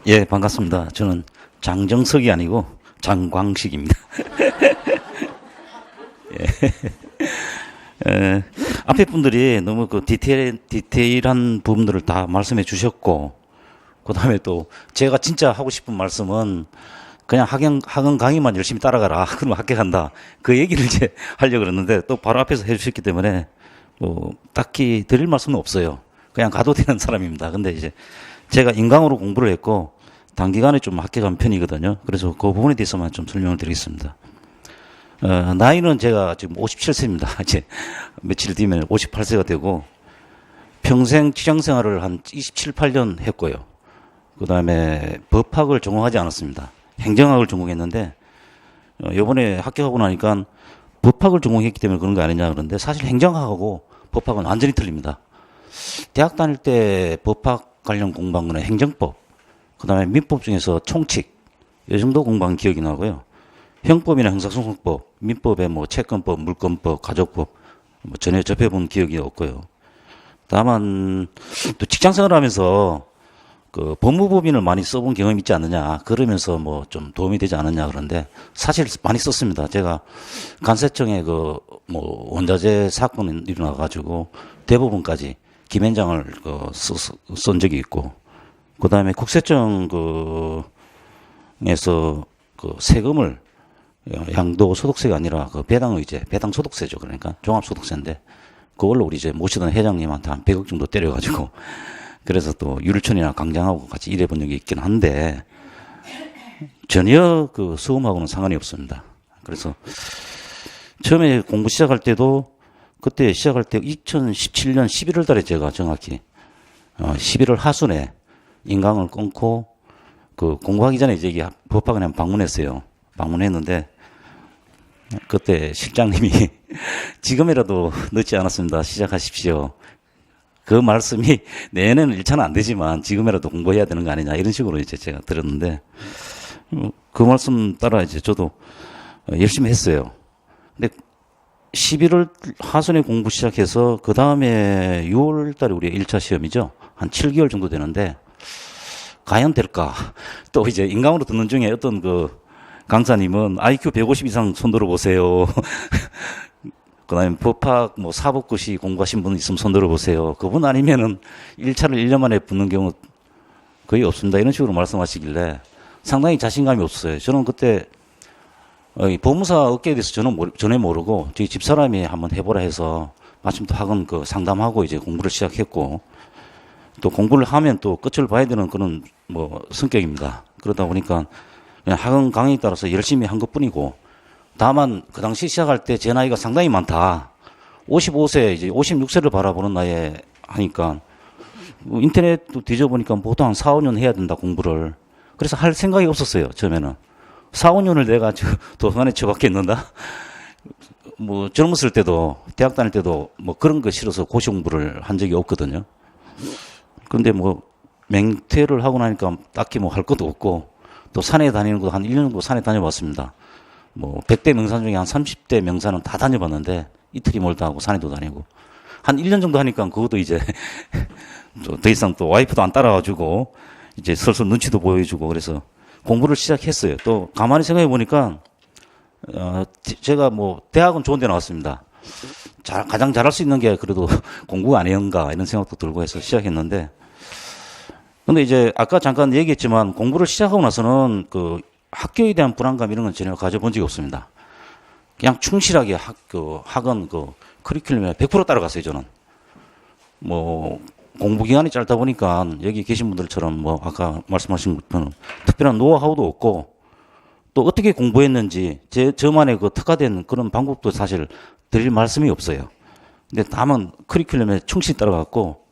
예, 반갑습니다. 저는 장정석이 아니고 장광식입니다. 앞에 분들이 너무 그 디테일한 부분들을 다 말씀해 주셨고, 그 다음에 또 제가 진짜 하고 싶은 말씀은 그냥 학원 강의만 열심히 따라가라. 그러면 합격한다. 그 얘기를 이제 하려고 그랬는데 또 바로 앞에서 해 주셨기 때문에 뭐 딱히 드릴 말씀은 없어요. 그냥 가도 되는 사람입니다. 근데 이제 제가 인강으로 공부를 했고 단기간에 좀 합격한 편이거든요. 그래서 그 부분에 대해서만 좀 설명을 드리겠습니다. 나이는 제가 지금 57세입니다. 이제 며칠 뒤면 58세가 되고 평생 직장 생활을 한 27, 8년 했고요. 그 다음에 법학을 전공하지 않았습니다. 행정학을 전공했는데 요번에 합격하고 나니까 법학을 전공했기 때문에 그런 거 아니냐 그런데 사실 행정학하고 법학은 완전히 틀립니다. 대학 다닐 때 법학 관련 공부한 거는 행정법, 그 다음에 민법 중에서 총칙, 이 정도 공부한 기억이 나고요. 형법이나 형사소송법, 민법에 뭐 채권법, 물권법, 가족법, 뭐 전혀 접해본 기억이 없고요. 다만, 또 직장 생활 하면서 그 법무법인을 많이 써본 경험이 있지 않느냐, 그러면서 뭐 좀 도움이 되지 않느냐 그런데 사실 많이 썼습니다. 제가 관세청에 그 뭐 원자재 사건이 일어나가지고 대법원까지 김현장을 쓴 적이 있고, 그 다음에 국세청 에서 그 세금을 양도 소득세가 아니라 그 배당의제, 배당 소득세죠. 그러니까 종합소득세인데 그걸로 우리 이제 모시던 회장님한테 한 100억 정도 때려가지고 그래서 또 유류촌이나 강장하고 같이 일해본 적이 있긴 한데 전혀 그 수험하고는 상관이 없습니다. 그래서 처음에 공부 시작할 때도 그때 시작할 때 2017년 11월 달에 제가 정확히 11월 하순에 인강을 끊고 그 공부하기 전에 이제 이게 법학원에 방문했어요. 방문했는데 그때 실장님이 지금이라도 늦지 않았습니다. 시작하십시오. 그 말씀이 내년에는 1차는 안 되지만 지금이라도 공부해야 되는 거 아니냐 이런 식으로 이제 제가 들었는데 그 말씀 따라 이제 저도 열심히 했어요. 근데 11월 하순에 공부 시작해서 그 다음에 6월 달에 우리 1차 시험이죠. 한 7개월 정도 되는데 과연 될까? 또 이제 인강으로 듣는 중에 어떤 그 강사님은 IQ 150 이상 손 들어보세요. 그 다음에 법학, 뭐 사법고시 공부하신 분 있으면 손 들어보세요. 그분 아니면은 1차를 1년 만에 붙는 경우 거의 없습니다. 이런 식으로 말씀하시길래 상당히 자신감이 없었어요. 저는 그때 법무사 업계에 대해서 전혀 모르고 저희 집사람이 한번 해보라 해서 마침 또 학원 그 상담하고 이제 공부를 시작했고 또 공부를 하면 또 끝을 봐야 되는 그런 뭐 성격입니다. 그러다 보니까 그냥 학원 강의에 따라서 열심히 한 것뿐이고 다만 그 당시 시작할 때 제 나이가 상당히 많다. 55세 이제 56세를 바라보는 나이에 하니까 인터넷도 뒤져보니까 보통 한 4, 5년 해야 된다 공부를. 그래서 할 생각이 없었어요. 처음에는 4, 5년을 내가 도서관에 처박혔는다. 뭐 젊었을 때도 대학 다닐 때도 뭐 그런 거 싫어서 고시 공부를 한 적이 없거든요. 그런데 뭐 맹퇴를 하고 나니까 딱히 뭐 할 것도 없고 또 산에 다니는 것도 한 1년 정도 산에 다녀봤습니다. 뭐 100대 명산 중에 한 30대 명산은 다 다녀봤는데 이틀이 멀다 하고 산에도 다니고 한 1년 정도 하니까 그것도 이제 더 이상 또 와이프도 안 따라와주고 이제 슬슬 눈치도 보여주고 그래서 공부를 시작했어요. 또 가만히 생각해 보니까 제가 뭐 대학은 좋은 데 나왔습니다. 가장 잘할 수 있는 게 그래도 공부가 아니었는가 이런 생각도 들고 해서 시작했는데 근데 이제 아까 잠깐 얘기했지만 공부를 시작하고 나서는 그 학교에 대한 불안감 이런 건 전혀 가져본 적이 없습니다. 그냥 충실하게 학원 커리큘럼에 100% 따라갔어요, 저는. 뭐 공부 기간이 짧다 보니까 여기 계신 분들처럼 뭐 아까 말씀하신 것처럼 특별한 노하우도 없고 또 어떻게 공부했는지 저만의 그 특화된 그런 방법도 사실 드릴 말씀이 없어요. 근데 다만 커리큘럼에 충실히 따라갔고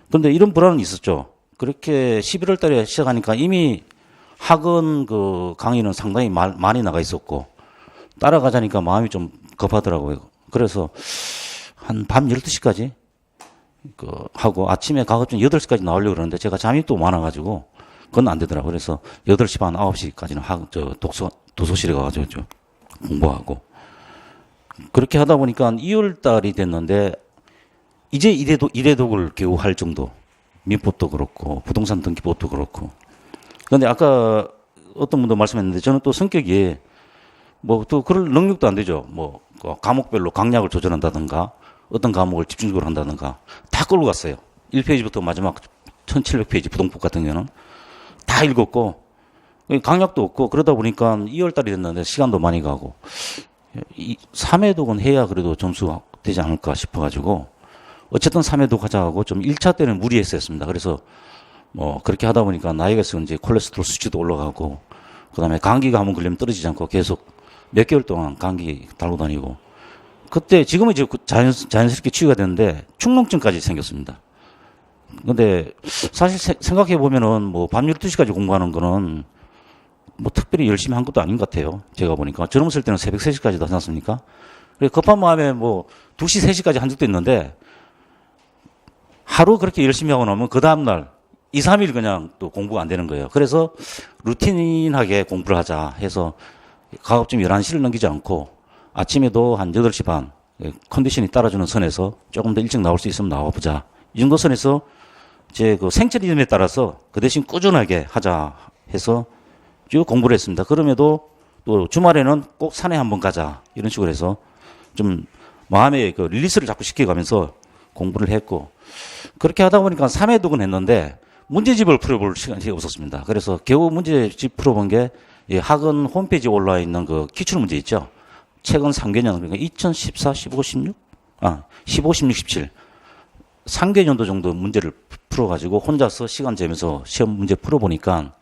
그런데 이런 불안은 있었죠. 그렇게 11월 달에 시작하니까 이미 학원 그 강의는 상당히 많이 나가 있었고 따라가자니까 마음이 좀 급하더라고요. 그래서 한 밤 12시까지 하고 아침에 가급적 8시까지 나오려고 그러는데 제가 잠이 또 많아가지고 그건 안 되더라고요. 그래서 8시 반, 9시까지는 도서실에 가가지고 공부하고 그렇게 하다 보니까 2월 달이 됐는데 이제 이래독을 겨우 할 정도 민법도 그렇고 부동산 등기법도 그렇고 근데 아까 어떤 분도 말씀했는데 저는 또 성격이 뭐 또 그럴 능력도 안 되죠. 뭐 과목별로 강약을 조절한다든가 어떤 과목을 집중적으로 한다든가 다 끌고 갔어요. 1페이지부터 마지막 1700페이지 부동법 같은 경우는 다 읽었고 강약도 없고 그러다 보니까 2월달이 됐는데 시간도 많이 가고 3회독은 해야 그래도 점수가 되지 않을까 싶어가지고 어쨌든 3회독 하자고 좀 1차 때는 무리했었습니다. 그래서 뭐 그렇게 하다 보니까 나이가 있어 이제 콜레스테롤 수치도 올라가고 그다음에 감기가 한번 걸리면 떨어지지 않고 계속 몇 개월 동안 감기 달고 다니고 그때 지금은 이제 자연스럽게 치유가 됐는데 축농증까지 생겼습니다. 근데 사실 생각해 보면은 뭐 밤 12시까지 공부하는 거는 뭐 특별히 열심히 한 것도 아닌 것 같아요. 제가 보니까 젊었을 때는 새벽 3시까지도 하지 않습니까? 급한 마음에 뭐 2시, 3시까지 한 적도 있는데 하루 그렇게 열심히 하고 나면 그 다음날 2, 3일 그냥 또 공부가 안 되는 거예요. 그래서 루틴하게 공부를 하자 해서 가급적 11시를 넘기지 않고 아침에도 한 8시 반 컨디션이 따라주는 선에서 조금 더 일찍 나올 수 있으면 나와보자. 이 정도 선에서 제 그 생체 리듬에 따라서 그 대신 꾸준하게 하자 해서 쭉 공부를 했습니다. 그럼에도 또 주말에는 꼭 산에 한번 가자 이런 식으로 해서 좀 마음의 그 릴리스를 자꾸 시켜가면서 공부를 했고 그렇게 하다 보니까 3회독은 했는데 문제집을 풀어볼 시간이 없었습니다. 그래서 겨우 문제집 풀어본 게 학원 홈페이지에 올라와 있는 그 기출 문제 있죠. 최근 3개년 그러니까 2014, 15, 16? 15, 16, 17 3개년도 정도 문제를 풀어가지고 혼자서 시간 재면서 시험 문제 풀어보니까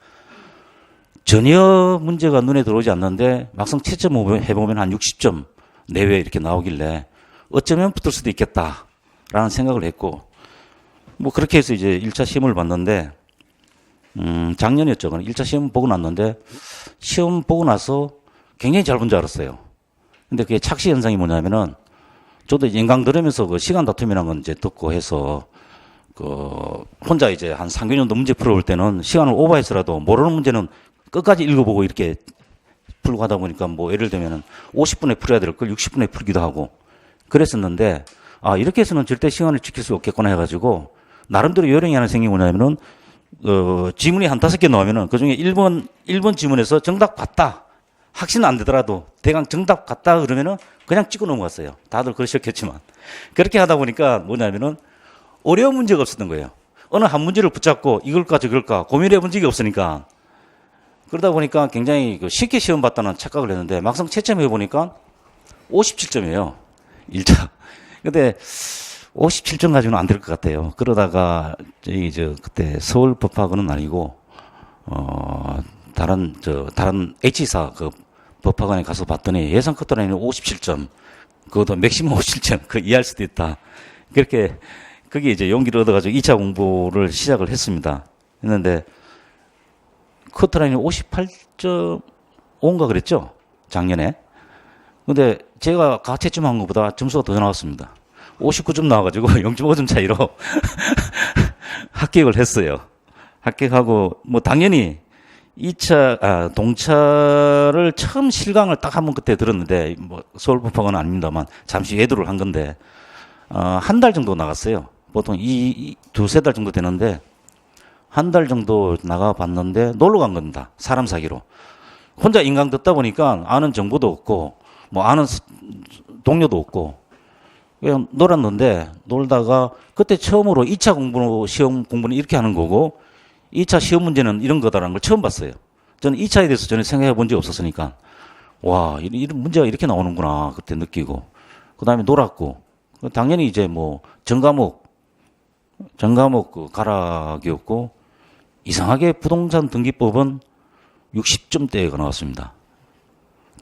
전혀 문제가 눈에 들어오지 않는데 막상 채점 해보면 한 60점 내외 이렇게 나오길래 어쩌면 붙을 수도 있겠다라는 생각을 했고 뭐 그렇게 해서 이제 1차 시험을 봤는데 작년이었죠. 1차 시험 보고 났는데 시험 보고 나서 굉장히 잘 본 줄 알았어요. 근데 그게 착시 현상이 뭐냐면은 저도 인강 들으면서 그 시간 다툼이라는 건 이제 듣고 해서 그 혼자 이제 한 3개년도 문제 풀어볼 때는 시간을 오버해서라도 모르는 문제는 끝까지 읽어보고 이렇게 풀고 하다 보니까 뭐 예를 들면은 50분에 풀어야 될 걸 60분에 풀기도 하고 그랬었는데 이렇게 해서는 절대 시간을 지킬 수 없겠구나 해가지고 나름대로 요령이 하나 생긴 게 뭐냐면은 지문이 한 5개 나오면은 그 중에 1번 지문에서 정답 같다. 확신은 안 되더라도 대강 정답 같다 그러면은 그냥 찍어 넘어갔어요. 다들 그러셨겠지만. 그렇게 하다 보니까 뭐냐면은 어려운 문제가 없었던 거예요. 어느 한 문제를 붙잡고 이걸까 저걸까 고민해 본 적이 없으니까 그러다 보니까 굉장히 쉽게 시험 봤다는 착각을 했는데 막상 채점해 보니까 57점이에요. 1차. 근데 57점 가지고는 안 될 것 같아요. 그러다가 그때 서울법학원은 아니고 다른 H사 그 법학원에 가서 봤더니 예상 커트라인은 57점. 그것도 맥시멈 57점. 그 이해할 수도 있다. 그렇게 그게 이제 용기를 얻어가지고 2차 공부를 시작을 했습니다. 했는데 커트라인이 58.5인가 그랬죠? 작년에. 근데 제가 가채점 한 것보다 점수가 더 나왔습니다. 59점 나와가지고 0.5점 차이로 합격을 했어요. 합격하고 뭐 당연히 2차 동차를 처음 실강을 딱 한 번 그때 들었는데 뭐 서울법학원은 아닙니다만 잠시 외도를 한 건데 한 달 정도 나갔어요. 보통 두세 달 정도 되는데 한 달 정도 나가봤는데 놀러 간 겁니다. 사람 사기로. 혼자 인강 듣다 보니까 아는 정보도 없고 뭐 아는 동료도 없고 그냥 놀았는데 놀다가 그때 처음으로 2차 시험 공부는 이렇게 하는 거고 2차 시험 문제는 이런 거다라는 걸 처음 봤어요. 저는 2차에 대해서 전혀 생각해 본 적이 없었으니까 와 이런 문제가 이렇게 나오는구나 그때 느끼고 그 다음에 놀았고 당연히 이제 뭐 전과목 그 가락이었고 이상하게 부동산 등기법은 60점대가 나왔습니다.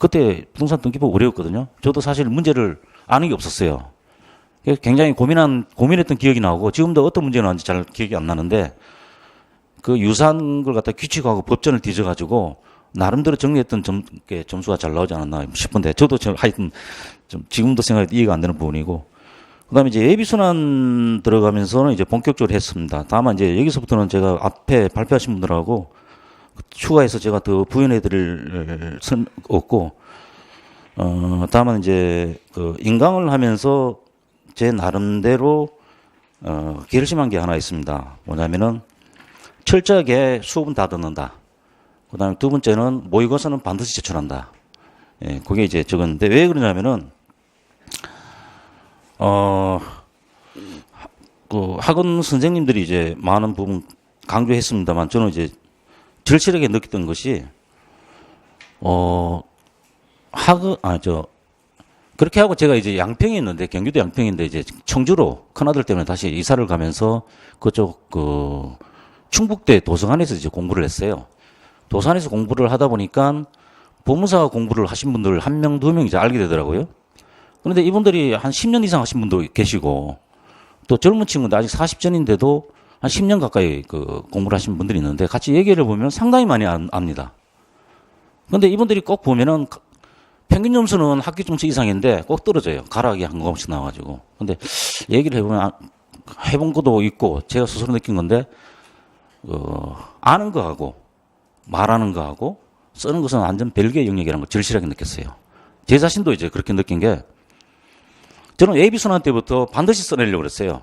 그때 부동산 등기법 어려웠거든요. 저도 사실 문제를 아는 게 없었어요. 굉장히 고민했던 기억이 나고 지금도 어떤 문제가 나왔는지 잘 기억이 안 나는데 그 유사한 걸 갖다 규칙하고 법전을 뒤져가지고 나름대로 정리했던 점수가 잘 나오지 않았나 싶은데 저도 하여튼 좀 지금도 생각해도 이해가 안 되는 부분이고 그다음에 이제 예비순환 들어가면서는 이제 본격적으로 했습니다. 다만 이제 여기서부터는 제가 앞에 발표하신 분들하고 추가해서 제가 더 부연해드릴 없고 다만 이제 그 인강을 하면서 제 나름대로 결심한 게 하나 있습니다. 뭐냐면은 철저하게 수업은 다 듣는다. 그다음에 두 번째는 모의고사는 반드시 제출한다. 예, 그게 이제 적었는데 왜 그러냐면은 그 학원 선생님들이 이제 많은 부분 강조했습니다만 저는 이제 절실하게 느꼈던 것이 그렇게 하고 제가 이제 양평에 있는데 경기도 양평인데 이제 청주로 큰아들 때문에 다시 이사를 가면서 그쪽 그 충북대 도서관에서 이제 공부를 했어요. 도서관에서 공부를 하다 보니까 법무사 공부를 하신 분들 한 명, 두 명 이제 알게 되더라고요. 그런데 이분들이 한 10년 이상 하신 분도 계시고 또 젊은 친구인데 아직 40전인데도 한 10년 가까이 그 공부를 하신 분들이 있는데 같이 얘기를 보면 상당히 많이 압니다. 그런데 이분들이 꼭 보면은 평균 점수는 학기 점수 이상인데 꼭 떨어져요. 가락이 한 과목씩 나와가지고. 근데 얘기를 해보면 해본 것도 있고 제가 스스로 느낀 건데 아는 거하고 말하는 거하고 쓰는 것은 완전 별개의 영역이라는 걸 절실하게 느꼈어요. 제 자신도 이제 그렇게 느낀 게 저는 예비순환 때부터 반드시 써내려고 그랬어요.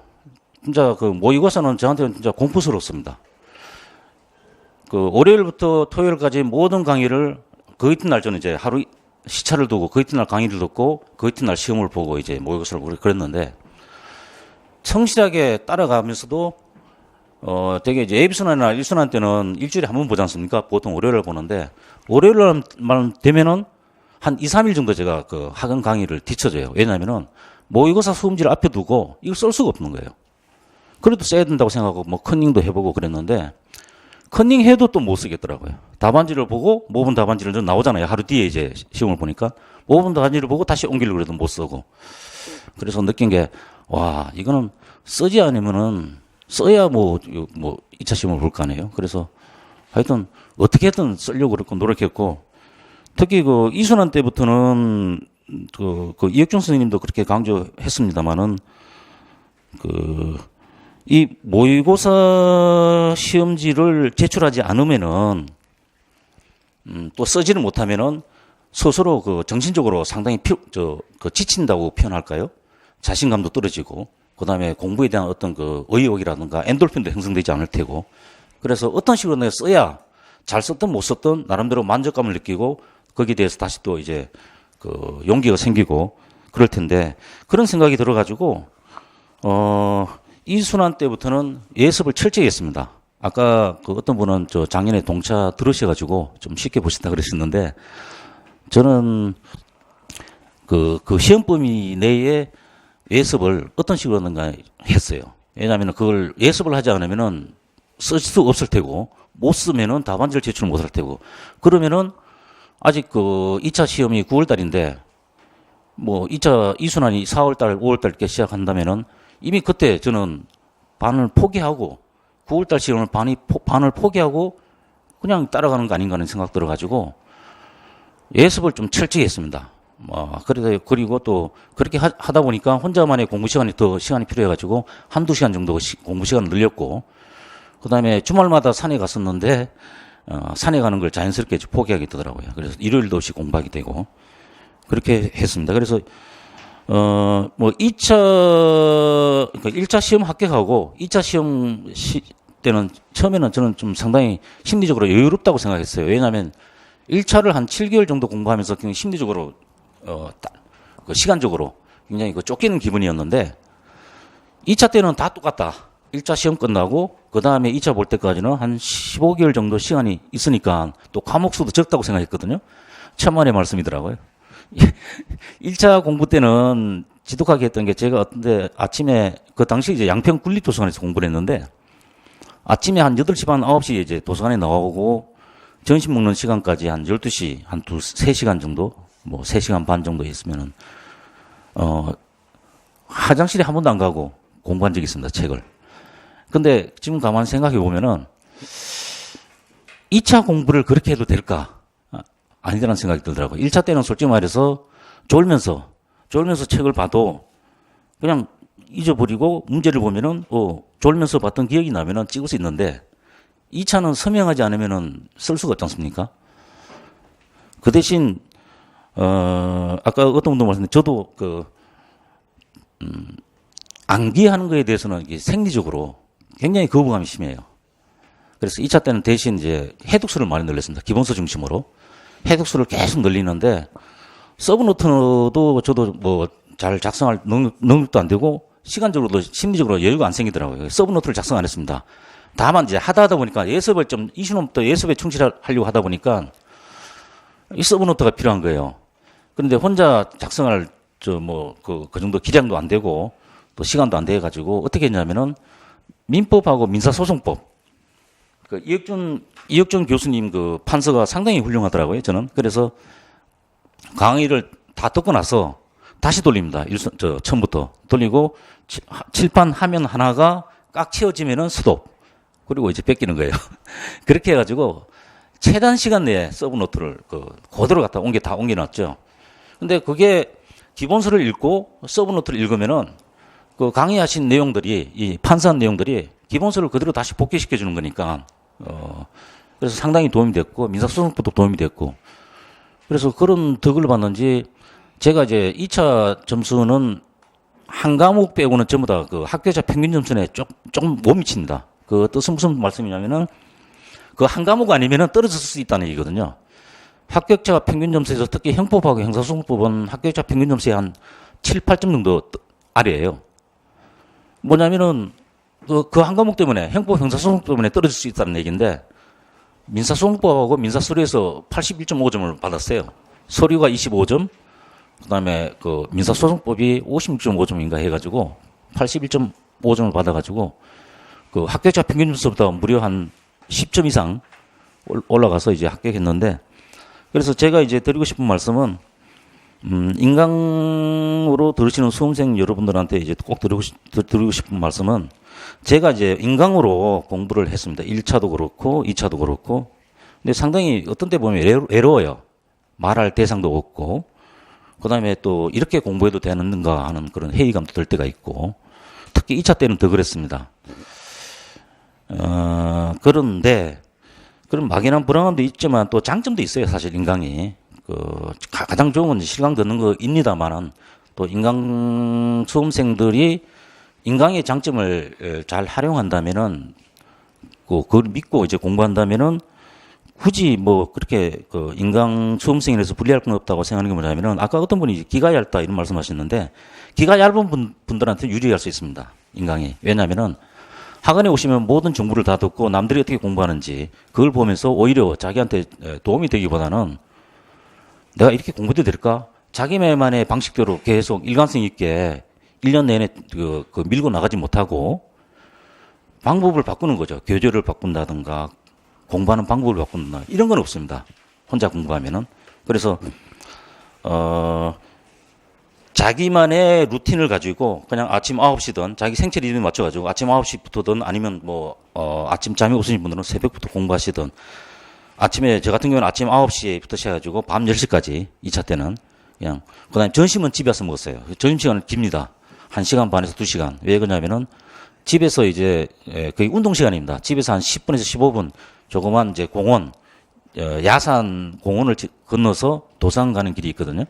진짜 그 모의고사는 저한테는 진짜 공포스러웠습니다. 그 월요일부터 토요일까지 모든 강의를 그 이튿날 저는 이제 하루 시차를 두고 그 이튿날 강의를 듣고 그 이튿날 시험을 보고 이제 모의고사를 그랬는데 성실하게 따라가면서도 되게 이제 예비순환이나 일순환 때는 일주일에 한 번 보지 않습니까? 보통 월요일을 보는데 월요일만 되면은 한 2, 3일 정도 제가 그 학원 강의를 뒤쳐져요. 왜냐면은 모의고사 수험지를 앞에 두고 이걸 쓸 수가 없는 거예요. 그래도 써야 된다고 생각하고 뭐 컨닝도 해보고 그랬는데 컨닝 해도 또 못 쓰겠더라고요. 답안지를 보고 모분 답안지를 나오잖아요. 하루 뒤에 이제 시험을 보니까 모분 답안지를 보고 다시 옮기려고 해도 못 쓰고. 그래서 느낀 게 와 이거는 쓰지 않으면은 써야 뭐 2차 시험을 볼 거 아니에요. 그래서 하여튼 어떻게든 쓰려고 그렇고 노력했고 특히 그 이순환 때부터는 그 이혁준 선생님도 그렇게 강조했습니다만은 이 모의고사 시험지를 제출하지 않으면은 또 쓰지를 못하면은 스스로 그 정신적으로 상당히 지친다고 표현할까요? 자신감도 떨어지고 그다음에 공부에 대한 어떤 그 의욕이라든가 엔돌핀도 형성되지 않을 테고 그래서 어떤 식으로 내가 써야 잘 썼든 못 썼든 나름대로 만족감을 느끼고 거기에 대해서 다시 또 이제 그 용기가 생기고 그럴 텐데 그런 생각이 들어가지고 이순환 때부터는 예습을 철저히 했습니다. 아까 그 어떤 분은 저 작년에 동차 들으셔가지고 좀 쉽게 보신다 그러셨는데 저는 그 시험 범위 내에 예습을 어떤 식으로든가 했어요. 왜냐하면 그걸 예습을 하지 않으면은 쓸 수 없을 테고 못 쓰면은 답안지를 제출 못할 테고 그러면은 아직 그 2차 시험이 9월 달인데 뭐 2차 이순환이 4월 달, 5월 달 이렇게 시작한다면은 이미 그때 저는 반을 포기하고 9월 달 시험을 반을 포기하고 그냥 따라가는 거 아닌가 하는 생각 들어가지고 예습을 좀 철저히 했습니다. 그리고 또 그렇게 하다 보니까 혼자만의 공부 시간이 더 시간이 필요해가지고 한두 시간 정도 공부 시간을 늘렸고 그 다음에 주말마다 산에 갔었는데 산에 가는 걸 자연스럽게 포기하게 되더라고요. 그래서 일요일도 없이 공부하게 되고 그렇게 했습니다. 그래서 2차 그러니까 1차 시험 합격하고 2차 시험 때는 처음에는 저는 좀 상당히 심리적으로 여유롭다고 생각했어요. 왜냐하면 1차를 한 7개월 정도 공부하면서 굉장히 심리적으로 시간적으로 굉장히 쫓기는 기분이었는데 2차 때는 다 똑같다. 1차 시험 끝나고 그 다음에 2차 볼 때까지는 한 15개월 정도 시간이 있으니까 또 과목 수도 적다고 생각했거든요. 천만의 말씀이더라고요. 1차 공부 때는 지독하게 했던 게 제가 어떤데 아침에 그 당시 이제 양평 국립도서관에서 공부를 했는데 아침에 한 8시 반 9시에 이제 도서관에 나오고 점심 먹는 시간까지 한 12시 한 3시간 정도 뭐 3시간 반 정도 했으면은 화장실에 한 번도 안 가고 공부한 적이 있습니다. 책을. 근데 지금 가만히 생각해 보면은 2차 공부를 그렇게 해도 될까? 아니라는 생각이 들더라고요. 1차 때는 솔직히 말해서 졸면서 책을 봐도 그냥 잊어버리고 문제를 보면은 졸면서 봤던 기억이 나면은 찍을 수 있는데 2차는 서명하지 않으면은 쓸 수가 없지 않습니까? 그 대신 아까 어떤 분도 말씀드렸는데 저도 암기하는 거에 대해서는 이게 생리적으로 굉장히 거부감이 심해요. 그래서 2차 때는 대신 이제 해독수를 많이 늘렸습니다. 기본서 중심으로. 해독수를 계속 늘리는데, 서브노트도 저도 뭐 잘 작성할 능력도 안 되고, 시간적으로도 심리적으로 여유가 안 생기더라고요. 서브노트를 작성 안 했습니다. 다만 이제 하다 보니까 예습을 좀, 이슈놈부터 예습에 충실하려고 하다 보니까, 이 서브노트가 필요한 거예요. 그런데 혼자 작성할 그 정도 기량도 안 되고 또 시간도 안 돼 가지고 어떻게 했냐면은 민법하고 민사소송법. 그 이혁준 교수님 그 판서가 상당히 훌륭하더라고요. 저는 그래서 강의를 다 듣고 나서 다시 돌립니다. 처음부터 돌리고 칠판 화면 하나가 꽉 채워지면은 스톱. 그리고 이제 뺏기는 거예요. 그렇게 해가지고 최단 시간 내에 서브노트를 그대로 갖다 옮겨놨죠. 근데 그게 기본서를 읽고 서브노트를 읽으면은 그 강의하신 내용들이 이 판사한 내용들이 기본서를 그대로 다시 복귀시켜 주는 거니까 그래서 상당히 도움이 됐고 민사소송법도 도움이 됐고 그래서 그런 덕을 봤는지 제가 이제 2차 점수는 한 과목 빼고는 전부 다 그 합격자 평균 점수에 조금 못 미칩니다. 그 뜻은 무슨 말씀이냐면은 그 한 과목 아니면은 떨어질 수 있다는 얘기거든요. 합격자 평균 점수에서 특히 형법하고 형사소송법은 합격자 평균 점수에 한 7, 8점 정도 아래예요. 뭐냐면은 그 한 과목 때문에 형법, 형사소송 때문에 떨어질 수 있다는 얘기인데 민사소송법하고 민사서류에서 81.5점을 받았어요. 서류가 25점, 그다음에 그 민사소송법이 56.5점인가 해가지고 81.5점을 받아가지고 그 합격자 평균 점수보다 무려 한 10점 이상 올라가서 이제 합격했는데 그래서 제가 이제 드리고 싶은 말씀은 인강으로 들으시는 수험생 여러분들한테 이제 꼭 드리고 싶은 말씀은 제가 이제 인강으로 공부를 했습니다. 1차도 그렇고 2차도 그렇고 근데 상당히 어떤 때 보면 외로워요. 말할 대상도 없고 그다음에 또 이렇게 공부해도 되는가 하는 그런 회의감도 들 때가 있고 특히 2차 때는 더 그랬습니다. 그런데 그런 막연한 불안함도 있지만 또 장점도 있어요. 사실 인강이 가장 좋은 건 실강 듣는 거입니다만은 또 인강 수험생들이 인강의 장점을 잘 활용한다면은 그걸 믿고 이제 공부한다면은 굳이 뭐 그렇게 그 인강 수험생이라서 불리할 건 없다고 생각하는 게 뭐냐면은 아까 어떤 분이 기가 얇다 이런 말씀하셨는데 기가 얇은 분들한테 유리할 수 있습니다. 인강이. 왜냐하면은 학원에 오시면 모든 정보를 다 듣고 남들이 어떻게 공부하는지 그걸 보면서 오히려 자기한테 도움이 되기보다는 내가 이렇게 공부해도 될까? 자기만의 방식대로 계속 일관성 있게 1년 내내 밀고 나가지 못하고 방법을 바꾸는 거죠. 교재를 바꾼다든가 공부하는 방법을 바꾼다든가 이런 건 없습니다. 혼자 공부하면은. 그래서 자기만의 루틴을 가지고 그냥 아침 9시든 자기 생체 리듬에 맞춰가지고 아침 9시부터든 아니면 뭐 아침 잠이 없으신 분들은 새벽부터 공부하시든 아침에 저 같은 경우는 아침 9시부터 시작해가지고 밤 10시까지 2차 때는 그냥 그다음에 점심은 집에 와서 먹었어요. 점심시간은 깁니다. 1시간 반에서 2시간. 왜 그러냐면은 집에서 이제 거의 운동시간입니다. 집에서 한 10분에서 15분 조그만 이제 공원 야산 공원을 건너서 도산 가는 길이 있거든요.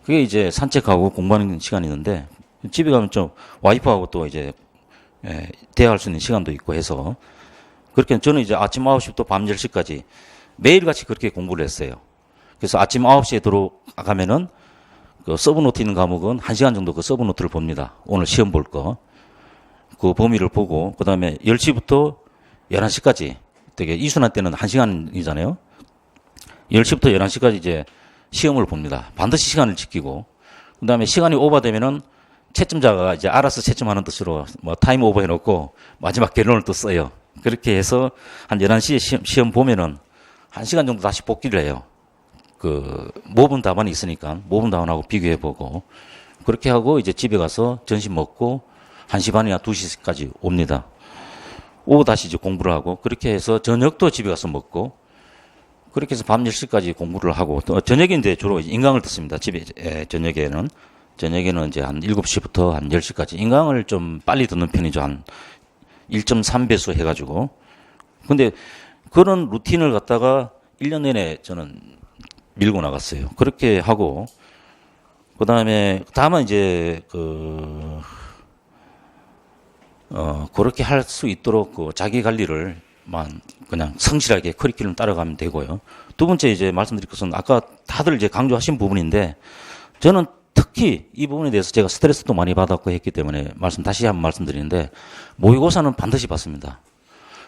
그게 이제 산책하고 공부하는 시간이 있는데 집에 가면 좀 와이프하고 또 이제 대화할 수 있는 시간도 있고 해서 그렇게 저는 이제 아침 9시부터 밤 10시까지 매일같이 그렇게 공부를 했어요. 그래서 아침 9시에 들어가면은 그 서브노트 있는 과목은 1시간 정도 그 서브노트를 봅니다. 오늘 시험 볼 거. 그 범위를 보고 그다음에 10시부터 11시까지 되게 이순환 때는 1시간이잖아요. 10시부터 11시까지 이제 시험을 봅니다. 반드시 시간을 지키고 그다음에 시간이 오버되면은 채점자가 이제 알아서 채점하는 뜻으로 뭐 타임 오버 해놓고 마지막 결론을 또 써요. 그렇게 해서 한 11시에 시험 보면은 1시간 정도 다시 복귀를 해요. 그 모분 답안이 있으니까 모분 답안하고 비교해보고 그렇게 하고 이제 집에 가서 점심 먹고 1시 반이나 2시까지 옵니다. 오후 다시 이제 공부를 하고 그렇게 해서 저녁도 집에 가서 먹고 그렇게 해서 밤 10시까지 공부를 하고 또 저녁에 이제 주로 인강을 듣습니다. 집에 저녁에는 이제 한 7시부터 한 10시까지 인강을 좀 빨리 듣는 편이죠. 한 1.3배수 해가지고. 근데 그런 루틴을 갖다가 1년 내내 저는 밀고 나갔어요. 그렇게 하고, 그 다음에, 다만 이제, 그렇게 할 수 있도록 자기 관리를 그냥 성실하게 커리큘럼 따라가면 되고요. 두 번째 이제 말씀드릴 것은 아까 다들 이제 강조하신 부분인데 저는 특히 이 부분에 대해서 제가 스트레스도 많이 받았고 했기 때문에 다시 한번 말씀드리는데 모의고사는 반드시 받습니다.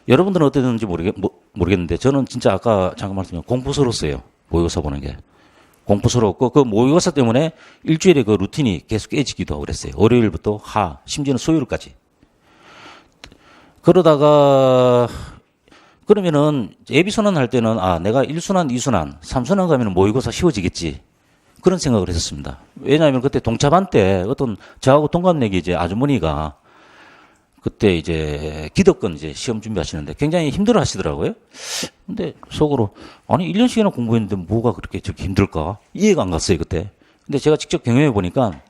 여러분들은 어땠는지 모르겠는데 저는 진짜 아까 잠깐 말씀드린 공포스러웠어요. 모의고사 보는 게. 공포스러웠고 그 모의고사 때문에 일주일에 그 루틴이 계속 깨지기도 하고 그랬어요. 월요일부터 심지어는 수요일까지. 그러다가 그러면은 예비순환 할 때는 내가 1순환, 2순환, 3순환 가면 모의고사 쉬워지겠지. 그런 생각을 했었습니다. 왜냐하면 그때 동차반 때 어떤 저하고 동갑내기 이제 아주머니가 그때 이제 기득권 이제 시험 준비하시는데 굉장히 힘들어 하시더라고요. 근데 속으로 아니 1년씩이나 공부했는데 뭐가 그렇게 저렇게 힘들까? 이해가 안 갔어요, 그때. 근데 제가 직접 경험해 보니까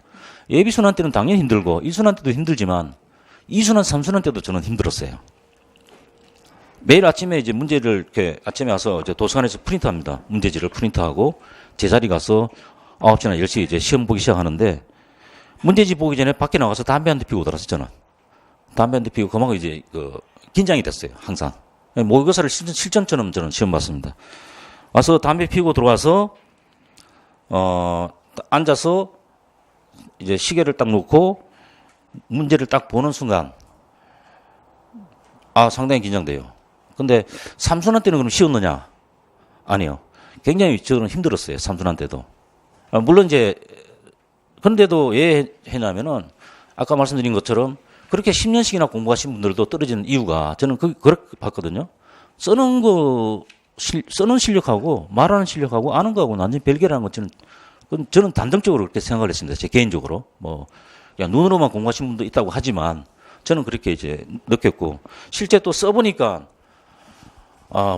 예비순환 때는 당연히 힘들고 1순환 때도 힘들지만 2순환, 3순환 때도 저는 힘들었어요. 매일 아침에 이제 문제를 이렇게 아침에 와서 이제 도서관에서 프린트합니다. 문제지를 프린트하고 제자리 가서 9시나 10시 이제 시험 보기 시작하는데 문제지 보기 전에 밖에 나가서 담배 한 대 피우고 들어왔었잖아. 담배 한 대 피우고 그만큼 이제 긴장이 됐어요. 항상. 모의고사를 실전처럼 저는 시험 봤습니다. 와서 담배 피우고 들어와서 앉아서 이제 시계를 딱 놓고 문제를 딱 보는 순간 상당히 긴장돼요. 근데 3순환 때는 그럼 쉬웠느냐? 아니요. 굉장히 저는 힘들었어요. 3순환 때도. 물론 이제 그런데도 왜 했냐면은 아까 말씀드린 것처럼 그렇게 10년씩이나 공부하신 분들도 떨어지는 이유가 저는 그렇게 봤거든요. 쓰는 실력하고 말하는 실력하고 아는 거하고는 완전히 별개라는 것 저는 단정적으로 그렇게 생각을 했습니다. 제 개인적으로. 그냥 눈으로만 공부하신 분도 있다고 하지만 저는 그렇게 이제 느꼈고 실제 또 써보니까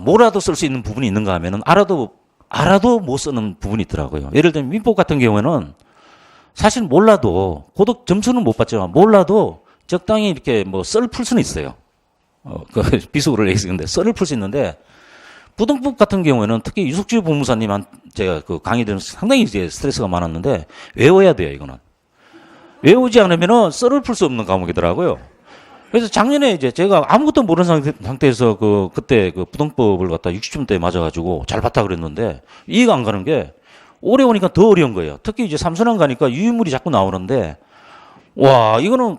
뭐라도 쓸 수 있는 부분이 있는가 하면은 알아도 못 쓰는 부분이 있더라고요. 예를 들면 민법 같은 경우에는 사실 몰라도 고득 점수는 못 받지만 몰라도 적당히 이렇게 썰을 풀 수는 있어요. 비속어를 얘기했는데 썰을 풀 수 있는데 부등법 같은 경우에는 특히 유석주 법무사님한 제가 강의 들으면서 상당히 이제 스트레스가 많았는데 외워야 돼요, 이거는. 외우지 않으면은 썰을 풀 수 없는 과목이더라고요. 그래서 작년에 이제 제가 아무것도 모르는 상태에서 그때 부등법을 갖다 60점대 맞아가지고 잘 봤다 그랬는데 이해가 안 가는 게 올해 오니까 더 어려운 거예요. 특히 이제 3순환 가니까 유인물이 자꾸 나오는데 이거는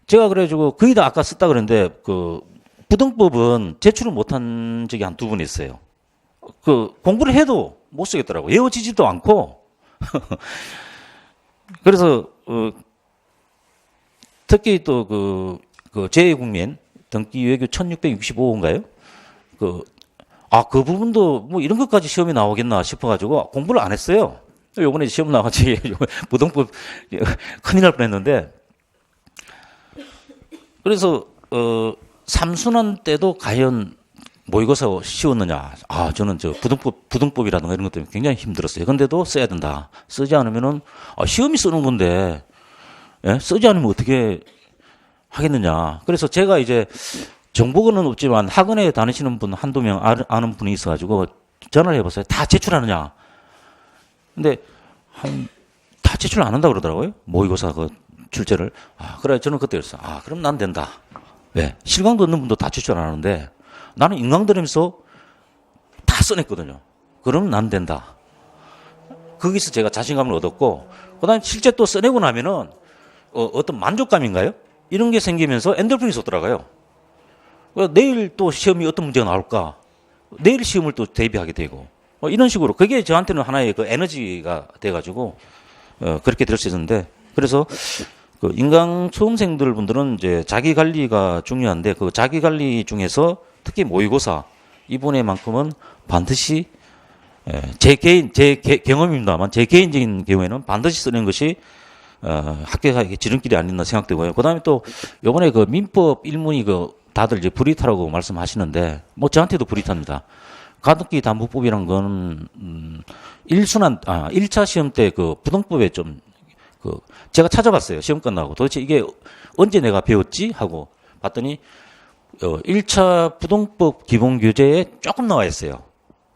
제가 그래가지고 거의 다 아까 썼다 그랬는데 부등법은 제출을 못한 적이 한 두 번 있어요. 공부를 해도 못 쓰겠더라고요. 외워지지도 않고. 그래서 특히 또 제2국민 등기외교 1665호인가요? 그 부분도 이런 것까지 시험이 나오겠나 싶어가지고 공부를 안 했어요. 요번에 시험 나와가지고 부등법 큰일 날 뻔했는데 그래서 3순환 때도 과연 모의고사 쉬웠느냐? 저는 부등법이라든가 이런 것 때문에 굉장히 힘들었어요. 근데도 써야 된다. 쓰지 않으면은 시험이 쓰는 건데 쓰지 않으면 어떻게 하겠느냐. 그래서 제가 이제 정보는 없지만 학원에 다니시는 분 한두 명 아는 분이 있어가지고 전화를 해봤어요. 다 제출하느냐. 근데 다 제출 안 한다고 그러더라고요. 모의고사 출제를. 그래 저는 그때 그랬어요. 그럼 난 된다. 왜? 실강도 없는 분도 다 제출 안 하는데 나는 인강들으면서 다 써냈거든요. 그럼 난 된다. 거기서 제가 자신감을 얻었고 그다음에 실제 또 써내고 나면은 어떤 만족감인가요? 이런 게 생기면서 엔돌핀이 솟더라고요. 내일 또 시험이 어떤 문제가 나올까? 내일 시험을 또 대비하게 되고 이런 식으로 그게 저한테는 하나의 에너지가 돼가지고 그렇게 될 수 있었는데 그래서 인강 수험생들 분들은 이제 자기 관리가 중요한데 그 자기 관리 중에서 특히 모의고사 이번에만큼은 반드시 제 경험입니다만 제 개인적인 경우에는 반드시 쓰는 것이 합격의 지름길이 아니었나 생각되고요. 그다음에 또 이번에 민법 일문이 다들 이제 불이타라고 말씀하시는데 저한테도 불이타입니다. 가등기 담보법이란 건 1차 시험 때 부등법에 좀 제가 찾아봤어요. 시험 끝나고 도대체 이게 언제 내가 배웠지 하고 봤더니 1차 부등법 기본 교재에 조금 나와 있어요.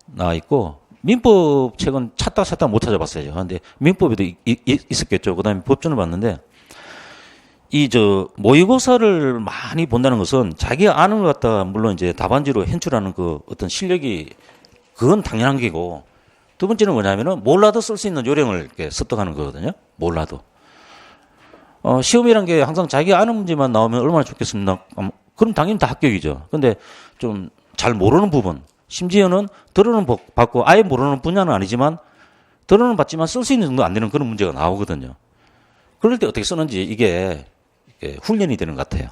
나와 있고 민법 책은 찾다 못 찾아봤어요. 그런데 민법에도 있었겠죠. 그다음에 법전을 봤는데 모의고사를 많이 본다는 것은 자기가 아는 것 갖다 물론 이제 답안지로 현출하는 그 어떤 실력이 그건 당연한 게고, 두 번째는 뭐냐면은 몰라도 쓸 수 있는 요령을 이렇게 습득하는 거거든요. 몰라도. 시험이란 게 항상 자기가 아는 문제만 나오면 얼마나 좋겠습니까? 그럼 당연히 다 합격이죠. 근데 좀 잘 모르는 부분, 심지어는 들어는 받고 아예 모르는 분야는 아니지만 들어는 받지만 쓸 수 있는 정도 안 되는 그런 문제가 나오거든요. 그럴 때 어떻게 쓰는지 이게 훈련이 되는 것 같아요.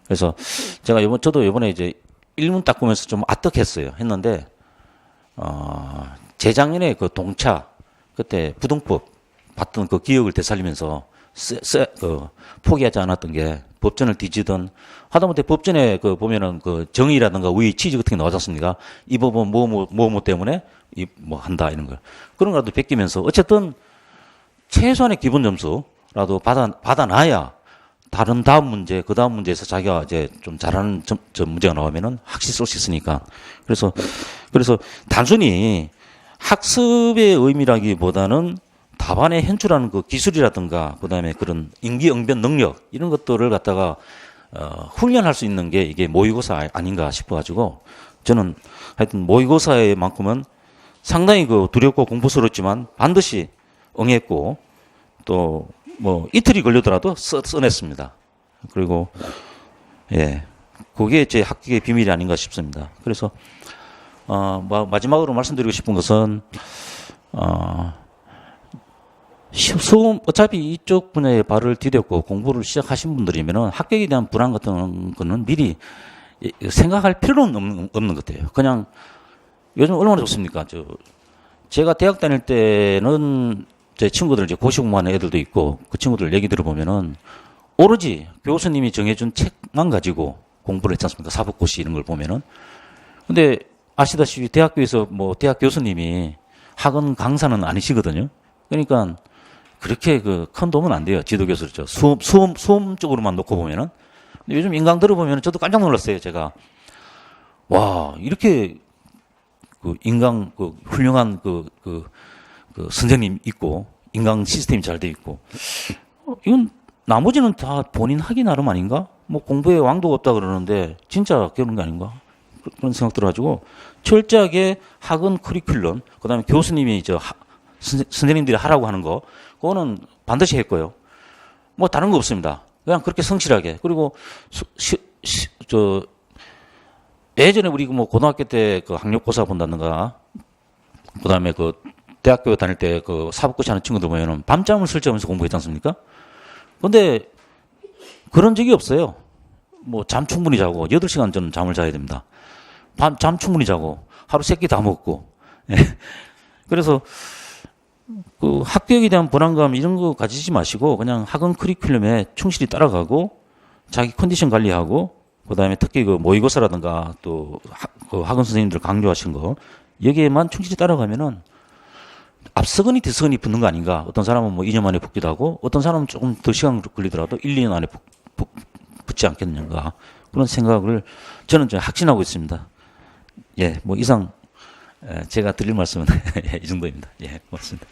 그래서 제가 저도 이번에 이제 일문 딱 보면서 좀 아득했어요. 했는데, 재작년에 그 동차, 그때 부동법 봤던 그 기억을 되살리면서 포기하지 않았던 게 법전을 뒤지던 하다못해 법전에 그 보면은 그 정의라든가 우위 취지 같은 게 나오지 않습니까? 이 법은 뭐 때문에 한다 이런 걸. 그런 거라도 베끼면서 어쨌든 최소한의 기본 점수라도 받아놔야 다른 다음 문제, 그 다음 문제에서 자기가 이제 좀 잘하는 문제가 나오면은 확실히 쓸 수 있으니까. 그래서 단순히 학습의 의미라기보다는 답안에 현출하는 그 기술이라든가 그다음에 그런 임기응변 능력 이런 것들을 갖다가 훈련할 수 있는 게 이게 모의고사 아닌가 싶어가지고 저는 하여튼 모의고사에만큼은 상당히 그 두렵고 공부스럽지만 반드시 응했고 또 뭐 이틀이 걸리더라도 써냈습니다. 그리고 그게 제 합격의 비밀이 아닌가 싶습니다. 그래서 마지막으로 말씀드리고 싶은 것은 수험 어차피 이쪽 분야에 발을 디뎠고 공부를 시작하신 분들이면은 합격에 대한 불안 같은 거는 미리 생각할 필요는 없는 것 같아요. 그냥 요즘 얼마나 좋습니까? 제가 대학 다닐 때는 제 친구들 이제 고시 공부하는 애들도 있고 그 친구들 얘기 들어보면은 오로지 교수님이 정해준 책만 가지고 공부를 했지 않습니까? 사법고시 이런 걸 보면은. 근데 아시다시피 대학교에서 대학 교수님이 학원 강사는 아니시거든요. 그러니까 그렇게 큰 도움은 안 돼요. 지도교수죠. 수험 쪽으로만 놓고 보면은. 근데 요즘 인강 들어보면은 저도 깜짝 놀랐어요. 제가. 와, 이렇게 훌륭한 선생님 있고, 인강 시스템이 잘 돼 있고. 이건 나머지는 다 본인 하기 나름 아닌가? 공부에 왕도가 없다 그러는데, 진짜 그런 게 아닌가? 그런 생각 들어가지고, 철저하게 학원 커리큘럼, 그 다음에 교수님이 선생님들이 하라고 하는 거, 그거는 반드시 했고요. 다른 거 없습니다. 그냥 그렇게 성실하게. 그리고, 예전에 우리 고등학교 때 학력고사 본다든가, 그 다음에 대학교 다닐 때 사법고시 하는 친구들 보면은 밤잠을 설치하면서 공부했지 않습니까? 근데 그런 적이 없어요. 잠 충분히 자고, 8시간 저는 잠을 자야 됩니다. 잠 충분히 자고, 하루 3끼 다 먹고. 그래서, 합격에 대한 불안감 이런 거 가지지 마시고, 그냥 학원 커리큘럼에 충실히 따라가고, 자기 컨디션 관리하고, 그 다음에 특히 모의고사라든가 또 학원 선생님들 강조하신 거, 여기에만 충실히 따라가면은 앞서거니 뒤서거니 붙는 거 아닌가. 어떤 사람은 2년 만에 붙기도 하고, 어떤 사람은 조금 더 시간 걸리더라도 1, 2년 안에 붙지 않겠는가. 그런 생각을 저는 확신하고 있습니다. 이상, 제가 드릴 말씀은 이 정도입니다. 고맙습니다.